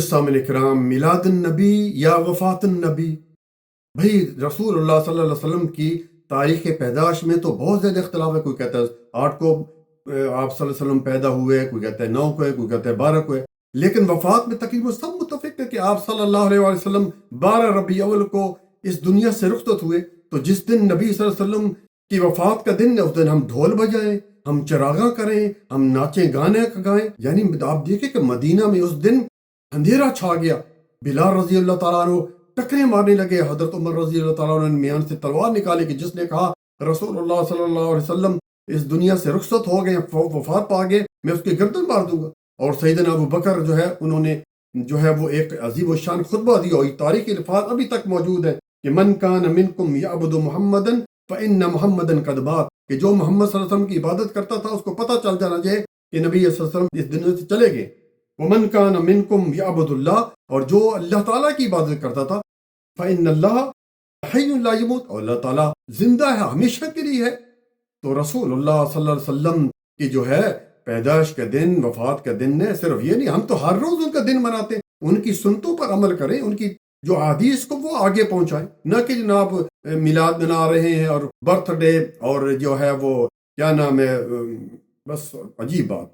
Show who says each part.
Speaker 1: سامنے کرام، میلاد النبی یا وفات النبی، بھئی رسول اللہ صلی اللہ علیہ وسلم کی تاریخ پیدائش میں تو بہت زیادہ اختلاف ہے. کوئی کہتا ہے 8 کو آپ صلی اللہ علیہ وسلم پیدا ہوئے، کوئی کہتا ہے 9 کو ہے، کوئی کہتا ہے 12 کو ہے. لیکن وفات میں تقریباً سب متفق ہے کہ آپ صلی اللہ علیہ وسلم 12 ربیع الاول کو اس دنیا سے رخصت ہوئے. تو جس دن نبی صلی اللہ علیہ وسلم کی وفات کا دن ہے، اس دن ہم ڈھول بجائیں، ہم چراغاں کریں، ہم ناچیں گانے گائیں. یعنی آپ دیکھیں کہ مدینہ میں اس دن اندھیرا چھا گیا. بلال رضی اللہ تعالیٰ عنہ ٹکریں مارنے لگے. حضرت عمر رضی اللہ تعالیٰ عنہ نے میان سے تلوار نکالی کہ جس نے کہا رسول اللہ صلی اللہ علیہ وسلم اس دنیا سے رخصت ہو گئے، وفات پا گئے، میں اس کی گردن مار دوں گا. اور سیدنا ابو بکر جو ہے، انہوں نے جو ہے وہ ایک عظیم الشان خطبہ دیا، اور یہ تاریخی الفاظ ابھی تک موجود ہے کہ من کان منکم یعبد محمدا فإن محمدا قد مات، کہ جو محمد صلی اللہ علیہ وسلم کی عبادت کرتا تھا اس کو پتہ چل جانا چاہیے کہ نبی صلی اللہ علیہ وسلم اس دنیا سے چلے گئے. ومن کان منکم یعبد اللہ، اور جو اللہ تعالیٰ کی عبادت کرتا تھا فإن اللہ حی لا یموت، اور اللہ تعالیٰ زندہ ہے، ہمیشہ کے لیے ہے. تو رسول اللہ صلی اللہ علیہ وسلم کی جو ہے پیدائش کا دن، وفات کا دن ہے، صرف یہ نہیں، ہم تو ہر روز ان کا دن مناتے ہیں. ان کی سنتوں پر عمل کریں، ان کی جو احادیث کو وہ آگے پہنچائیں، نہ کہ جناب میلاد منا رہے ہیں اور برتھ ڈے اور جو ہے وہ کیا نام ہے، بس عجیب بات.